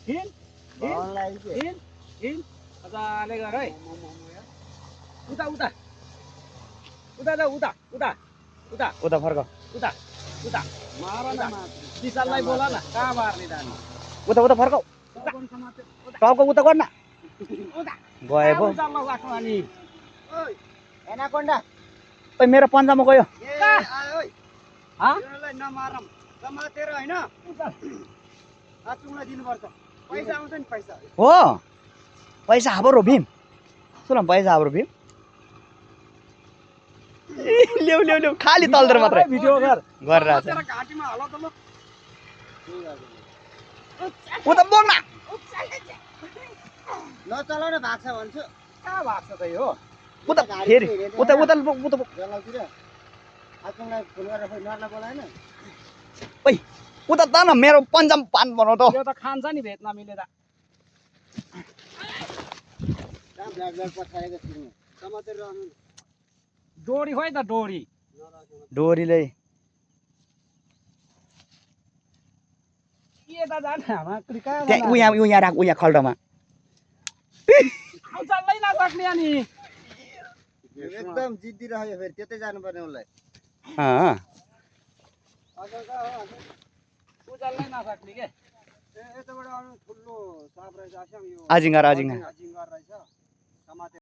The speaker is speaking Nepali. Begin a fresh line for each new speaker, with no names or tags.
हिँड हिँड हिँड मजाले गर है उता उता उता जा उता उता उता
उता फर्क
उता उता मार न विशाललाई बोला न कहाँ मार्ने जाने
उता उता फर्क टाउको उता गर्न
उता
गए पो
उता लगाएको अनि ओइ
एनाकोन्डा ओइ मेरो पन्जामा गयो
नमारम समातेर होइन हातुङलाई दिनुपर्छ पैसा आउँछ नि पैसा
हो पैसा हाबरो भीम सुन पैसा हाबरो भीम ल्याउ ल्याउ ल्याउ खाली तल्दर मात्रै
भिडियो
गरिरहेछ
तेरो घाँटीमा हल त ल
उता बोल्न
नचलाउन भाग्छ भन्छु
कहाँ भएको छ त यो
उता फेरि उता उता उता
जलाउतिर आफूलाई फोन गरेर खोइ नर्ला बोलाएन
ओइ उता त न मेरो पन्जाम पान बनाउ त
यो त खान्छ नि भेटनामीले त
कहाँ ब्ल्याक ब्ल्याक पछाडेको छु समातेर रहनु
डोरी खोइ त डोरी
डोरीले
के त जाने हामा कहाँ
त्यहाँ उहाँ राख उहाँ खल्डोमा
चल्नै नसक्ने अनि
एकदम जिद्दी रह्यो फेरि त्यतै जानुपर्ने उसलाई
उचाल्नै नसक्ने के
यताबाट ठुलो साप रहेछ
आजिङ्गर आजिङ्गर
रहेछ समातेर